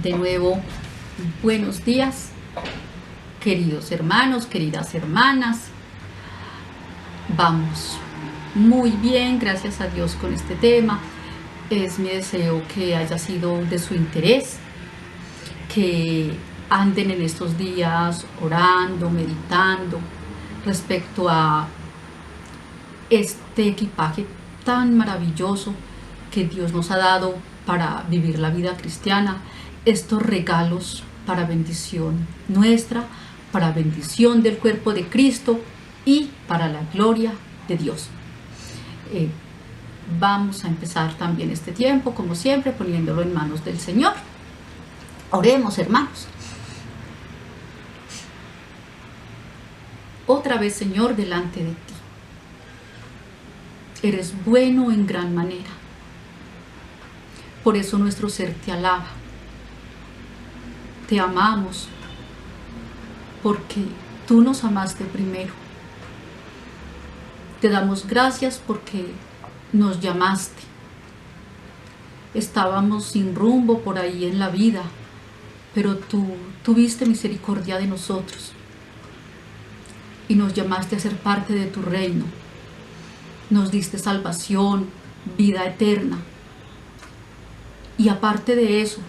De nuevo, buenos días, queridos hermanos, queridas hermanas. Vamos muy bien, gracias a Dios, con este tema. Es mi deseo que haya sido de su interés, que anden en estos días orando, meditando respecto a este equipaje tan maravilloso que Dios nos ha dado para vivir la vida cristiana, estos regalos para bendición nuestra, para bendición del cuerpo de Cristo y para la gloria de Dios. Vamos a empezar también este tiempo, como siempre, poniéndolo en manos del Señor. Oremos, hermanos. Otra vez, Señor, delante de ti. Eres bueno en gran manera. Por eso nuestro ser te alaba. Te amamos porque tú nos amaste primero. Te damos gracias porque nos llamaste. Estábamos sin rumbo por ahí en la vida, pero tú tuviste misericordia de nosotros y nos llamaste a ser parte de tu reino. Nos diste salvación, vida eterna. Y aparte de eso,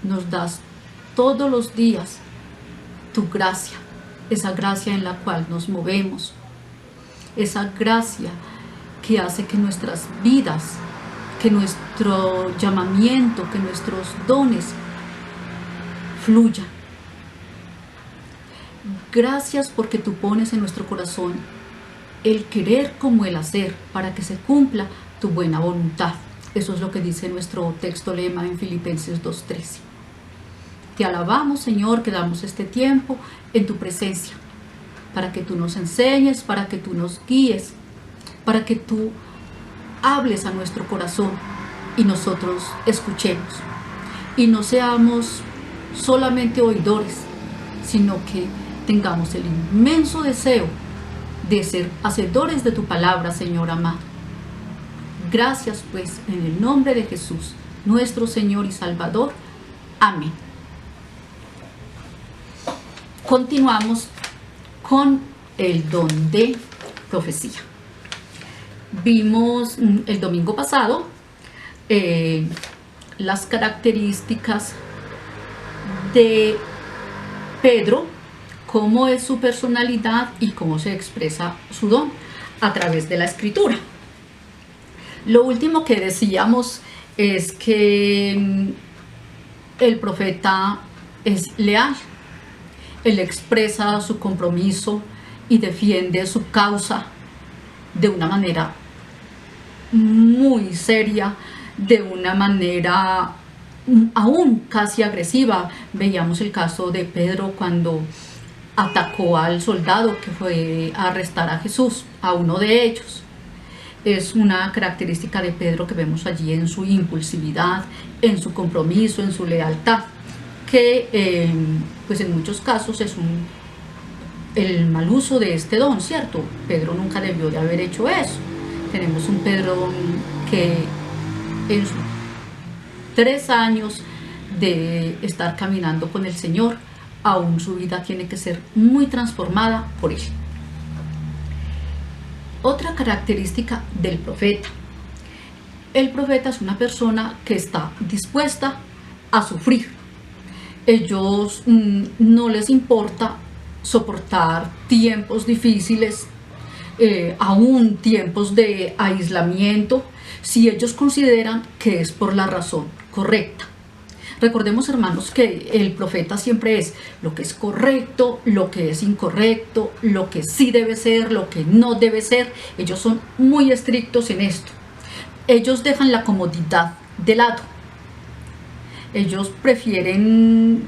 nos das todos los días tu gracia, esa gracia en la cual nos movemos, esa gracia que hace que nuestras vidas, que nuestro llamamiento, que nuestros dones fluyan. Gracias porque tú pones en nuestro corazón el querer como el hacer para que se cumpla tu buena voluntad. Eso es lo que dice nuestro texto lema en Filipenses 2:13. Te alabamos, Señor, que damos este tiempo en tu presencia, para que tú nos enseñes, para que tú nos guíes, para que tú hables a nuestro corazón y nosotros escuchemos. Y no seamos solamente oidores, sino que tengamos el inmenso deseo de ser hacedores de tu palabra, Señor amado. Gracias, pues, en el nombre de Jesús, nuestro Señor y Salvador. Amén. Continuamos con el don de profecía. Vimos el domingo pasado las características de Pedro, cómo es su personalidad y cómo se expresa su don a través de la escritura. Lo último que decíamos es que el profeta es leal. Él expresa su compromiso y defiende su causa de una manera muy seria, de una manera aún casi agresiva. Veíamos el caso de Pedro cuando atacó al soldado que fue a arrestar a Jesús, a uno de ellos. Es una característica de Pedro que vemos allí en su impulsividad, en su compromiso, en su lealtad, que pues en muchos casos es el mal uso de este don, ¿cierto? Pedro nunca debió de haber hecho eso. Tenemos un Pedro que en sus 3 años de estar caminando con el Señor, aún su vida tiene que ser muy transformada por él. Otra característica del profeta. El profeta es una persona que está dispuesta a sufrir. Ellos no les importa soportar tiempos difíciles, aún tiempos de aislamiento, si ellos consideran que es por la razón correcta. Recordemos, hermanos, que el profeta siempre es lo que es correcto, lo que es incorrecto, lo que sí debe ser, lo que no debe ser. Ellos son muy estrictos en esto. Ellos dejan la comodidad de lado. Ellos prefieren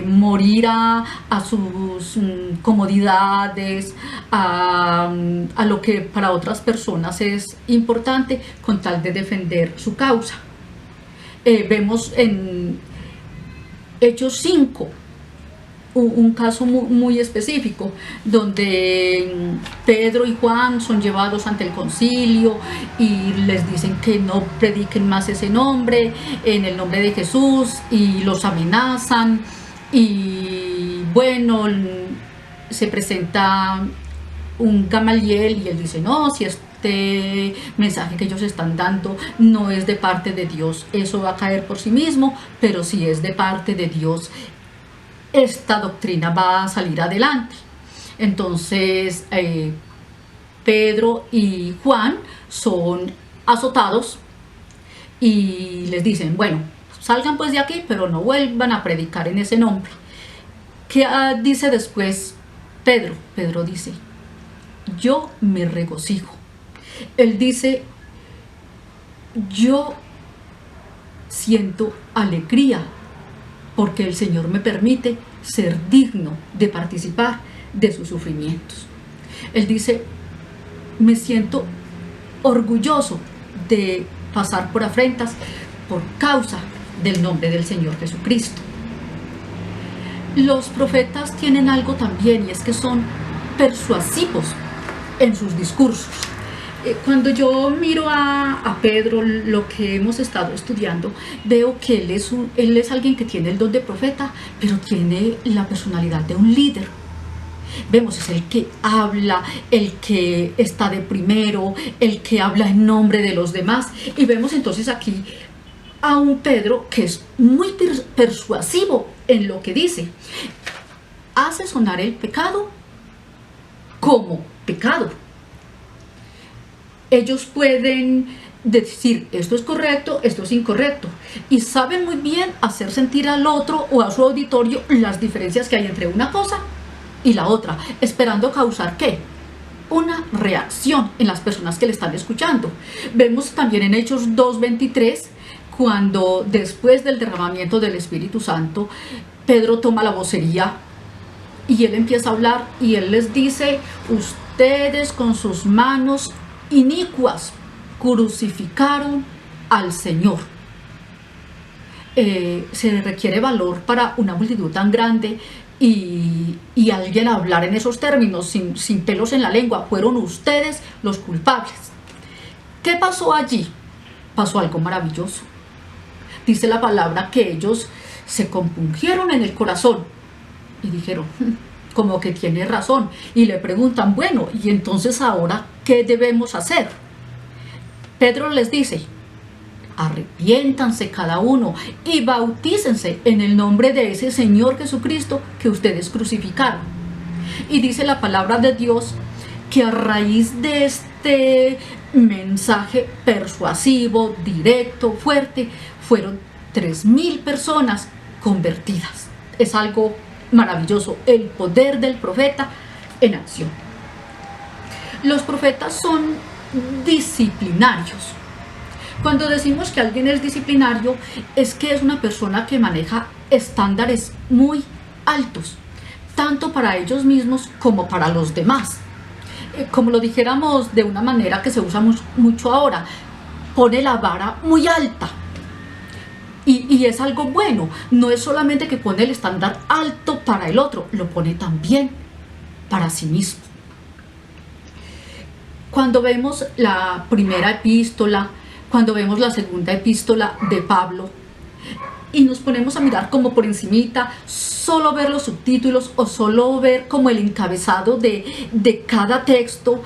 morir a sus comodidades, a lo que para otras personas es importante, con tal de defender su causa. Vemos en Hechos 5 un caso muy específico, donde Pedro y Juan son llevados ante el concilio y les dicen que no prediquen más ese nombre, en el nombre de Jesús, y los amenazan. Y bueno, se presenta un Gamaliel y él dice, no, si este mensaje que ellos están dando no es de parte de Dios, eso va a caer por sí mismo, pero si es de parte de Dios, esta doctrina va a salir adelante. Entonces Pedro y Juan son azotados y les dicen, bueno, salgan pues de aquí, pero no vuelvan a predicar en ese nombre. ¿Qué dice después Pedro? Pedro dice, yo me regocijo. Él dice, yo siento alegría porque el Señor me permite ser digno de participar de sus sufrimientos. Él dice, me siento orgulloso de pasar por afrentas por causa del nombre del Señor Jesucristo. Los profetas tienen algo también, y es que son persuasivos en sus discursos. Cuando yo miro a Pedro, lo que hemos estado estudiando, veo que él es alguien que tiene el don de profeta, pero tiene la personalidad de un líder. Vemos, es el que habla, el que está de primero, el que habla en nombre de los demás. Y vemos entonces aquí a un Pedro que es muy persuasivo en lo que dice. Hace sonar el pecado como pecado. Ellos pueden decir, esto es correcto, esto es incorrecto, y saben muy bien hacer sentir al otro o a su auditorio las diferencias que hay entre una cosa y la otra, esperando causar ¿qué? Una reacción en las personas que le están escuchando. Vemos también en Hechos 2:23, cuando después del derramamiento del Espíritu Santo, Pedro toma la vocería y él empieza a hablar y él les dice, ustedes con sus manos inicuas crucificaron al Señor. Se requiere valor para una multitud tan grande y alguien hablar en esos términos sin pelos en la lengua. Fueron ustedes los culpables. ¿Qué pasó allí? Pasó algo maravilloso. Dice la palabra que ellos se compungieron en el corazón y dijeron, como que tiene razón, y le preguntan, bueno, y entonces ahora, ¿qué debemos hacer? Pedro les dice, arrepiéntanse cada uno y bautícense en el nombre de ese Señor Jesucristo que ustedes crucificaron. Y dice la palabra de Dios que a raíz de este mensaje persuasivo, directo, fuerte, fueron 3,000 personas convertidas. Es algo maravilloso, el poder del profeta en acción. Los profetas son disciplinarios. Cuando decimos que alguien es disciplinario, es que es una persona que maneja estándares muy altos, tanto para ellos mismos como para los demás. Como lo dijéramos de una manera que se usa mucho ahora, pone la vara muy alta. Y es algo bueno, no es solamente que pone el estándar alto para el otro, lo pone también para sí mismo. Cuando vemos la primera epístola, cuando vemos la segunda epístola de Pablo, y nos ponemos a mirar como por encimita, solo ver los subtítulos o solo ver como el encabezado de cada texto,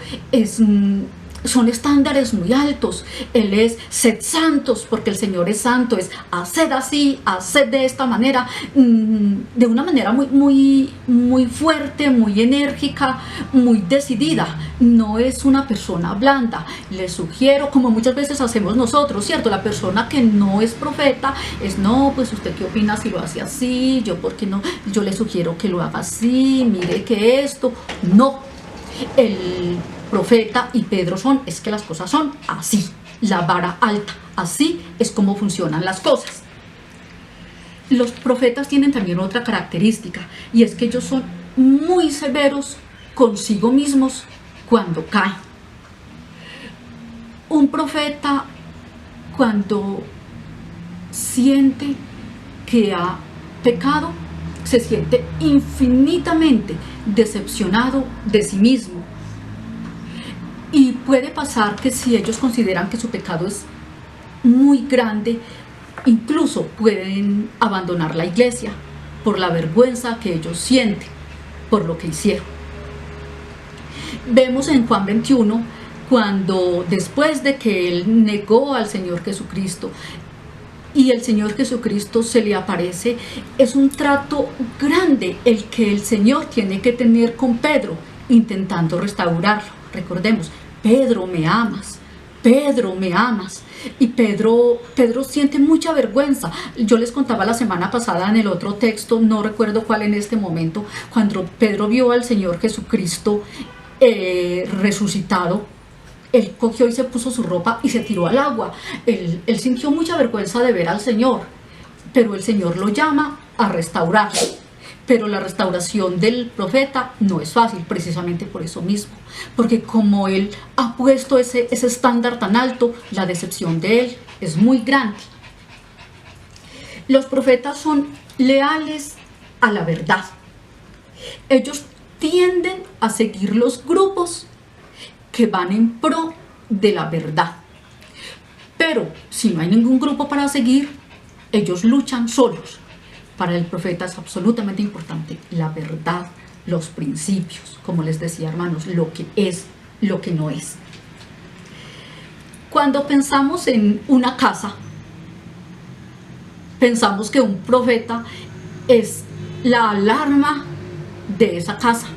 son estándares muy altos. Él es sed santos porque el Señor es santo, es haced así, haced de esta manera, de una manera muy fuerte, muy enérgica, muy decidida. No es una persona blanda. Les sugiero, como muchas veces hacemos nosotros, ¿cierto? La persona que no es profeta es, no, pues usted qué opina si lo hace así, yo por qué no, yo le sugiero que lo haga así, mire que esto, no. El profeta y Pedro es que las cosas son así, la vara alta, así es como funcionan las cosas. Los profetas tienen también otra característica, y es que ellos son muy severos consigo mismos cuando caen. Un profeta, cuando siente que ha pecado, se siente infinitamente decepcionado de sí mismo. Y puede pasar que si ellos consideran que su pecado es muy grande, incluso pueden abandonar la iglesia por la vergüenza que ellos sienten por lo que hicieron. Vemos en Juan 21, cuando después de que él negó al Señor Jesucristo y el Señor Jesucristo se le aparece, es un trato grande el que el Señor tiene que tener con Pedro, intentando restaurarlo. Recordemos, Pedro, me amas. Pedro, me amas. Y Pedro siente mucha vergüenza. Yo les contaba la semana pasada en el otro texto, no recuerdo cuál en este momento, cuando Pedro vio al Señor Jesucristo resucitado, él cogió y se puso su ropa y se tiró al agua. Él sintió mucha vergüenza de ver al Señor, pero el Señor lo llama a restaurarlo. Pero la restauración del profeta no es fácil, precisamente por eso mismo, porque como él ha puesto ese estándar tan alto, la decepción de él es muy grande. Los profetas son leales a la verdad. Ellos tienden a seguir los grupos que van en pro de la verdad. Pero si no hay ningún grupo para seguir, ellos luchan solos. Para el profeta es absolutamente importante la verdad, los principios, como les decía, hermanos, lo que es, lo que no es. Cuando pensamos en una casa, pensamos que un profeta es la alarma de esa casa.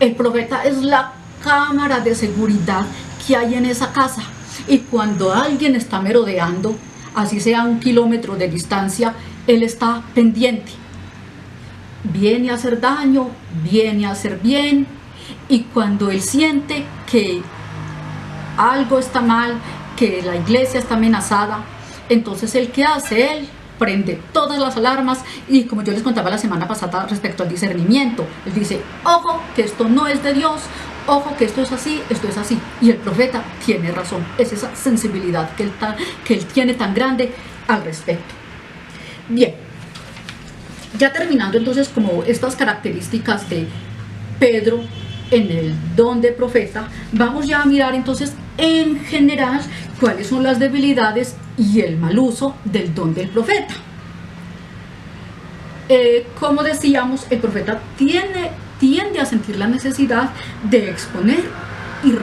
El profeta es la cámara de seguridad que hay en esa casa. Y cuando alguien está merodeando, así sea 1 kilómetro de distancia, él está pendiente. Viene a hacer daño, viene a hacer bien. Y cuando él siente que algo está mal, que la iglesia está amenazada, entonces él, ¿qué hace? Él prende todas las alarmas y, como yo les contaba la semana pasada respecto al discernimiento, él dice, ojo, que esto no es de Dios, ojo, que esto es así, esto es así. Y el profeta tiene razón, es esa sensibilidad que él tiene tan grande al respecto. Bien, ya terminando entonces como estas características de Pedro en el don de profeta, vamos ya a mirar entonces en general cuáles son las debilidades y el mal uso del don del profeta. Como decíamos, el profeta tiende a sentir la necesidad de exponer y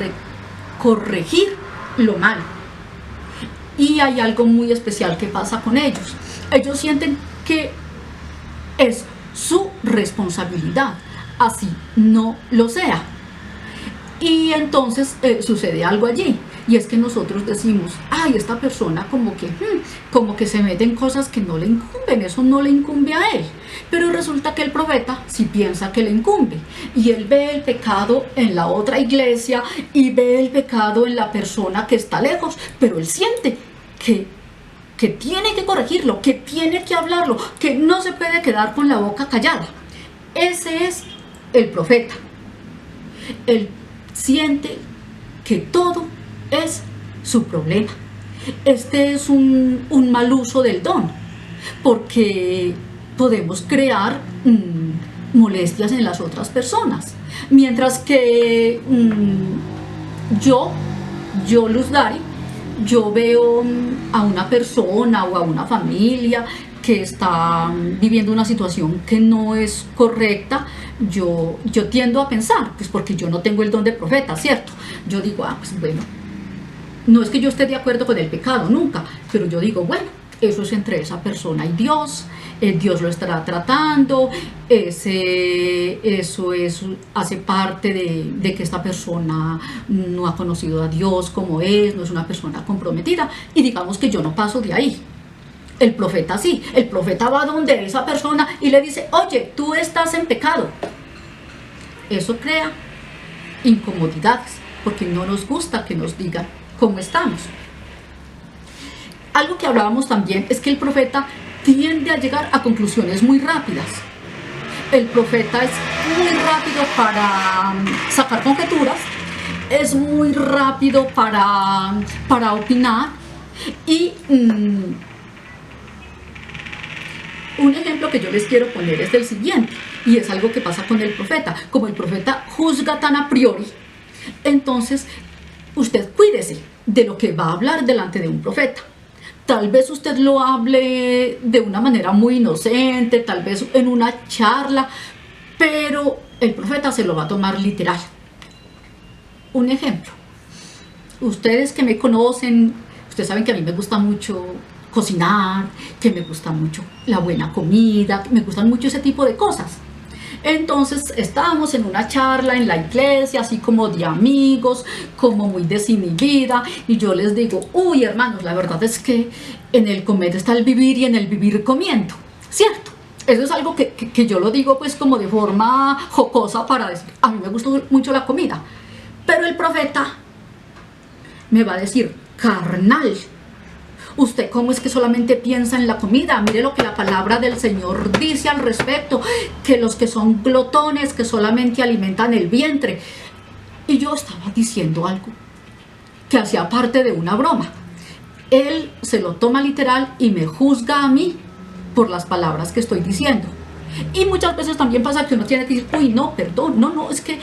corregir lo malo. Y hay algo muy especial que pasa con ellos. Ellos sienten que es su responsabilidad, así no lo sea. Y entonces sucede algo allí, y es que nosotros decimos, ay, esta persona como que se mete en cosas que no le incumben, eso no le incumbe a él. Pero resulta que el profeta sí piensa que le incumbe, y él ve el pecado en la otra iglesia y ve el pecado en la persona que está lejos, pero él siente que tiene que corregirlo, que tiene que hablarlo, que no se puede quedar con la boca callada. Ese es el profeta. Él siente que todo es su problema. Este es un mal uso del don, porque podemos crear molestias en las otras personas. Mientras que yo, Luz Dari, yo veo a una persona o a una familia que está viviendo una situación que no es correcta, yo tiendo a pensar, pues porque yo no tengo el don de profeta, ¿cierto? Yo digo, pues bueno, no es que yo esté de acuerdo con el pecado, nunca, pero yo digo, bueno, eso es entre esa persona y Dios, Dios lo estará tratando, hace parte de que esta persona no ha conocido a Dios como es, no es una persona comprometida, y digamos que yo no paso de ahí. El profeta sí, el profeta va donde esa persona y le dice, oye, tú estás en pecado. Eso crea incomodidades, porque no nos gusta que nos digan cómo estamos. Algo que hablábamos también es que el profeta tiende a llegar a conclusiones muy rápidas. El profeta es muy rápido para sacar conjeturas, es muy rápido para opinar y Un ejemplo que yo les quiero poner es el siguiente, y es algo que pasa con el profeta. Como el profeta juzga tan a priori, entonces usted cuídese de lo que va a hablar delante de un profeta. Tal vez usted lo hable de una manera muy inocente, tal vez en una charla, pero el profeta se lo va a tomar literal. Un ejemplo, ustedes que me conocen, ustedes saben que a mí me gusta mucho cocinar, que me gusta mucho la buena comida, que me gustan mucho ese tipo de cosas. Entonces estábamos en una charla en la iglesia, así como de amigos, como muy desinhibida, y yo les digo, uy hermanos, la verdad es que en el comer está el vivir y en el vivir comiendo, ¿cierto? Eso es algo que yo lo digo pues como de forma jocosa para decir, a mí me gusta mucho la comida, pero el profeta me va a decir, carnal, ¿usted cómo es que solamente piensa en la comida? Mire lo que la palabra del Señor dice al respecto, que los que son glotones, que solamente alimentan el vientre. Y yo estaba diciendo algo que hacía parte de una broma. Él se lo toma literal y me juzga a mí por las palabras que estoy diciendo. Y muchas veces también pasa que uno tiene que decir, uy, no, perdón, no, es que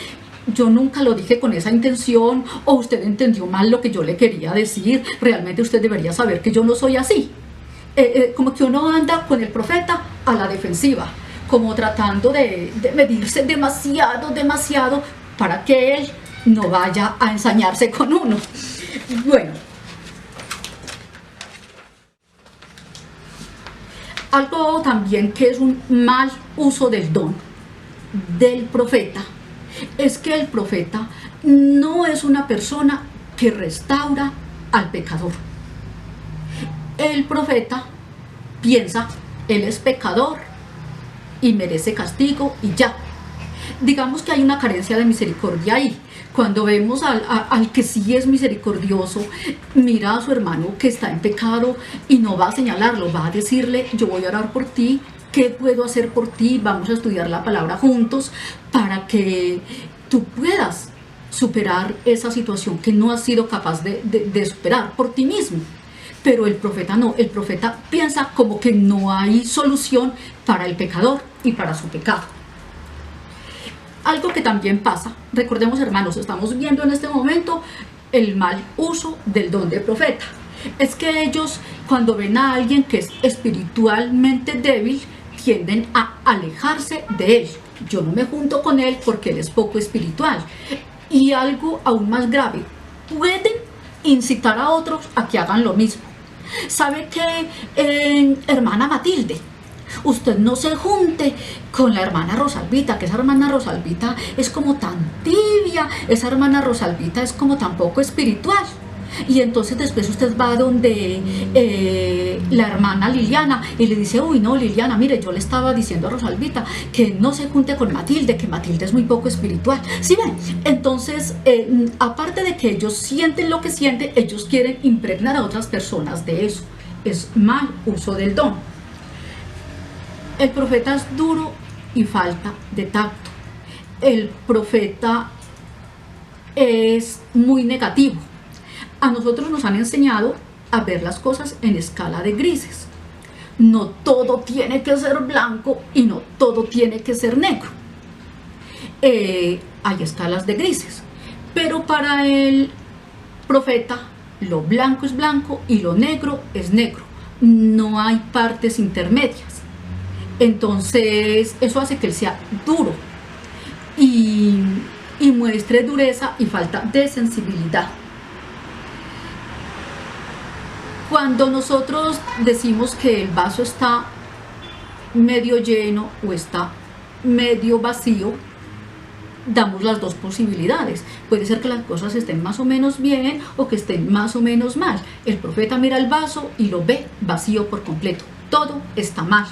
yo nunca lo dije con esa intención, o usted entendió mal lo que yo le quería decir, realmente usted debería saber que yo no soy así. Como que uno anda con el profeta a la defensiva, como tratando de medirse demasiado para que él no vaya a ensañarse con uno. Bueno, algo también que es un mal uso del don del profeta es que el profeta no es una persona que restaura al pecador. El profeta piensa, él es pecador y merece castigo y ya. Digamos que hay una carencia de misericordia ahí. Cuando vemos al que sí es misericordioso, mira a su hermano que está en pecado y no va a señalarlo, va a decirle, yo voy a orar por ti, ¿qué puedo hacer por ti? Vamos a estudiar la palabra juntos para que tú puedas superar esa situación que no has sido capaz de superar por ti mismo. Pero el profeta no, el profeta piensa como que no hay solución para el pecador y para su pecado. Algo que también pasa, recordemos hermanos, estamos viendo en este momento el mal uso del don de profeta. Es que ellos, cuando ven a alguien que es espiritualmente débil, tienden a alejarse de él. Yo no me junto con él porque él es poco espiritual. Y algo aún más grave, pueden incitar a otros a que hagan lo mismo. ¿Sabe qué, hermana Matilde? Usted no se junte con la hermana Rosalvita, que esa hermana Rosalvita es como tan tibia, esa hermana Rosalvita es como tan poco espiritual. Y entonces después usted va donde la hermana Liliana y le dice, uy no Liliana, mire, yo le estaba diciendo a Rosalvita que no se junte con Matilde, que Matilde es muy poco espiritual. ¿Sí ven? Entonces, aparte de que ellos sienten lo que sienten, ellos quieren impregnar a otras personas de eso. Es mal uso del don. El profeta es duro y falta de tacto. El profeta es muy negativo. A nosotros nos han enseñado a ver las cosas en escala de grises. No todo tiene que ser blanco y no todo tiene que ser negro. Hay escalas de grises. Pero para el profeta, lo blanco es blanco y lo negro es negro. No hay partes intermedias. Entonces, eso hace que él sea duro y muestre dureza y falta de sensibilidad. Cuando nosotros decimos que el vaso está medio lleno o está medio vacío, damos las dos posibilidades. Puede ser que las cosas estén más o menos bien o que estén más o menos mal. El profeta mira el vaso y lo ve vacío por completo. Todo está mal.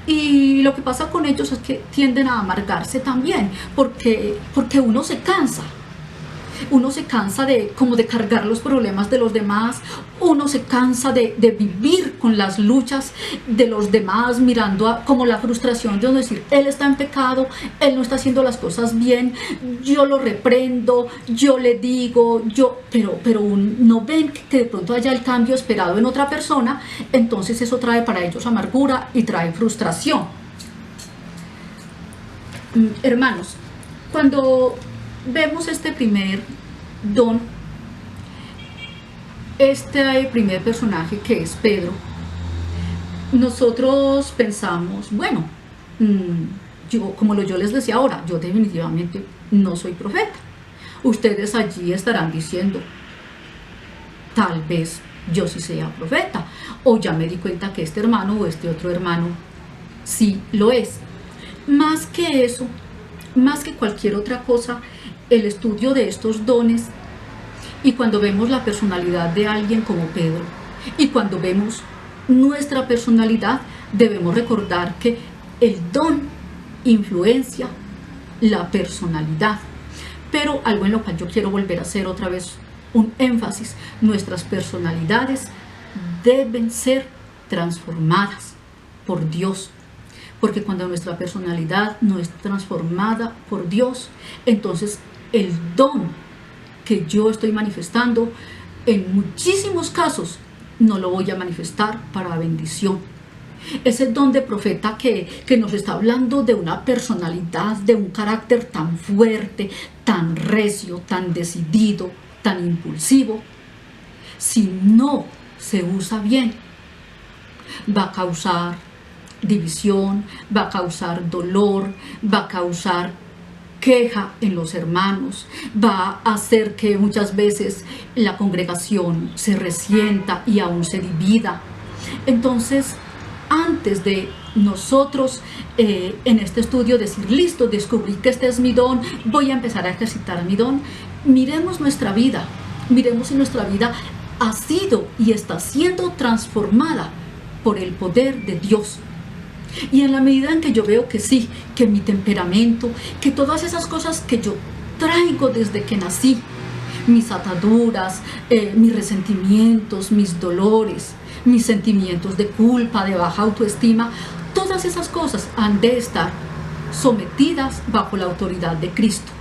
Y lo que pasa con ellos es que tienden a amargarse también, porque uno se cansa. Uno se cansa de como de cargar los problemas de los demás, uno se cansa de vivir con las luchas de los demás, mirando como la frustración de uno decir, él está en pecado, él no está haciendo las cosas bien, yo lo reprendo, yo le digo, pero no ven que de pronto haya el cambio esperado en otra persona, entonces eso trae para ellos amargura y trae frustración. Hermanos, cuando vemos este primer don, este primer personaje que es Pedro, nosotros pensamos, bueno, yo les decía ahora, yo definitivamente no soy profeta. Ustedes allí estarán diciendo, tal vez yo sí sea profeta, o ya me di cuenta que este hermano o este otro hermano sí lo es. Más que eso, más que cualquier otra cosa, el estudio de estos dones, y cuando vemos la personalidad de alguien como Pedro, y cuando vemos nuestra personalidad, debemos recordar que el don influencia la personalidad. Pero algo en lo cual yo quiero volver a hacer otra vez un énfasis: nuestras personalidades deben ser transformadas por Dios. Porque cuando nuestra personalidad no es transformada por Dios, entonces el don que yo estoy manifestando, en muchísimos casos, no lo voy a manifestar para bendición. Ese don de profeta que nos está hablando de una personalidad, de un carácter tan fuerte, tan recio, tan decidido, tan impulsivo, si no se usa bien, va a causar división, va a causar dolor, va a causar queja en los hermanos, va a hacer que muchas veces la congregación se resienta y aún se divida. Entonces, antes de nosotros en este estudio decir, listo, descubrí que este es mi don, voy a empezar a ejercitar mi don, miremos nuestra vida, miremos si nuestra vida ha sido y está siendo transformada por el poder de Dios. Y en la medida en que yo veo que sí, que mi temperamento, que todas esas cosas que yo traigo desde que nací, mis ataduras, mis resentimientos, mis dolores, mis sentimientos de culpa, de baja autoestima, todas esas cosas han de estar sometidas bajo la autoridad de Cristo,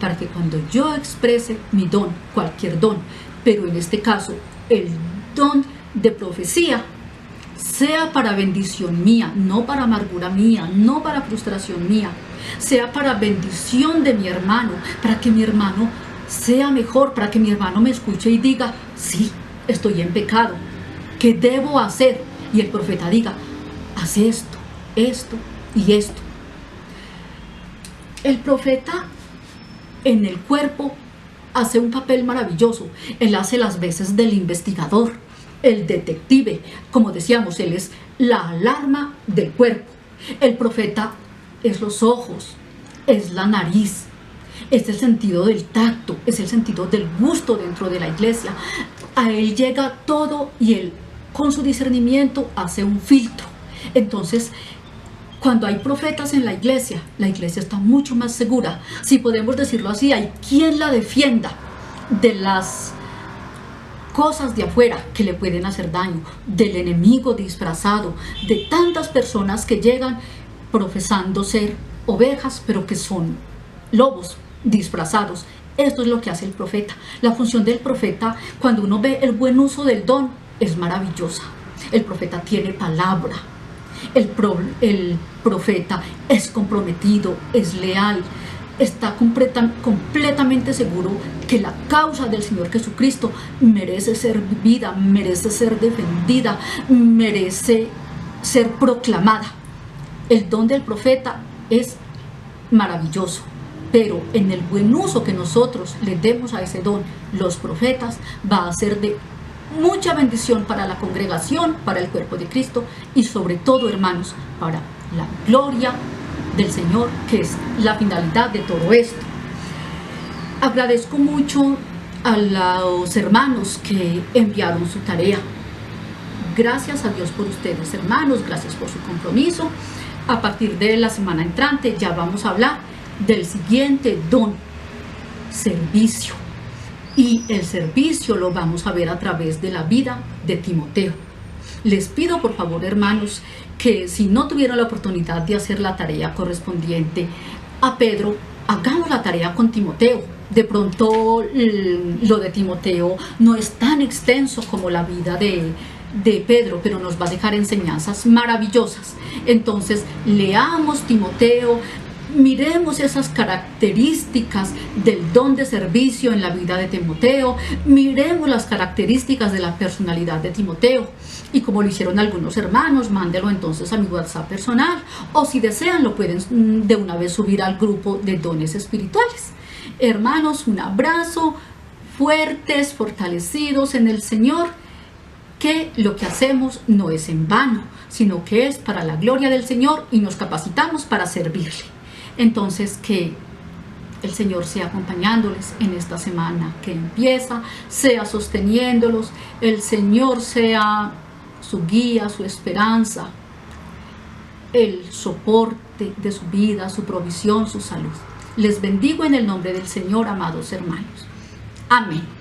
para que cuando yo exprese mi don, cualquier don, pero en este caso el don de profecía, sea para bendición mía, no para amargura mía, no para frustración mía, sea para bendición de mi hermano, para que mi hermano sea mejor, para que mi hermano me escuche y diga, sí, estoy en pecado, ¿qué debo hacer? Y el profeta diga, haz esto, esto y esto. El profeta en el cuerpo hace un papel maravilloso. Él hace las veces del investigador, el detective, como decíamos, él es la alarma del cuerpo. El profeta es los ojos, es la nariz, es el sentido del tacto, es el sentido del gusto dentro de la iglesia. A él llega todo y él con su discernimiento hace un filtro. Entonces, cuando hay profetas en la iglesia está mucho más segura. Si podemos decirlo así, hay quien la defienda de las cosas de afuera que le pueden hacer daño, del enemigo disfrazado, de tantas personas que llegan profesando ser ovejas, pero que son lobos disfrazados. Esto es lo que hace el profeta. La función del profeta, cuando uno ve el buen uso del don, es maravillosa. El profeta tiene palabra. El profeta es comprometido, es leal, está completamente seguro que la causa del Señor Jesucristo merece ser vivida, merece ser defendida, merece ser proclamada. El don del profeta es maravilloso, pero en el buen uso que nosotros le demos a ese don, los profetas, va a ser de mucha bendición para la congregación, para el cuerpo de Cristo y sobre todo, hermanos, para la gloria del Señor, que es la finalidad de todo esto. Agradezco mucho a los hermanos que enviaron su tarea. Gracias a Dios por ustedes, hermanos, gracias por su compromiso. A partir de la semana entrante ya vamos a hablar del siguiente don: servicio. Y el servicio lo vamos a ver a través de la vida de Timoteo. Les pido por favor, hermanos, que si no tuvieron la oportunidad de hacer la tarea correspondiente a Pedro, hagamos la tarea con Timoteo. De pronto lo de Timoteo no es tan extenso como la vida de Pedro, pero nos va a dejar enseñanzas maravillosas. Entonces, leamos Timoteo, miremos esas características del don de servicio en la vida de Timoteo, miremos las características de la personalidad de Timoteo, y como lo hicieron algunos hermanos, mándelo entonces a mi WhatsApp personal, o si desean lo pueden de una vez subir al grupo de dones espirituales. Hermanos, un abrazo, fuertes, fortalecidos en el Señor, que lo que hacemos no es en vano, sino que es para la gloria del Señor y nos capacitamos para servirle. Entonces, que el Señor sea acompañándoles en esta semana que empieza, sea sosteniéndolos, el Señor sea su guía, su esperanza, el soporte de su vida, su provisión, su salud. Les bendigo en el nombre del Señor, amados hermanos. Amén.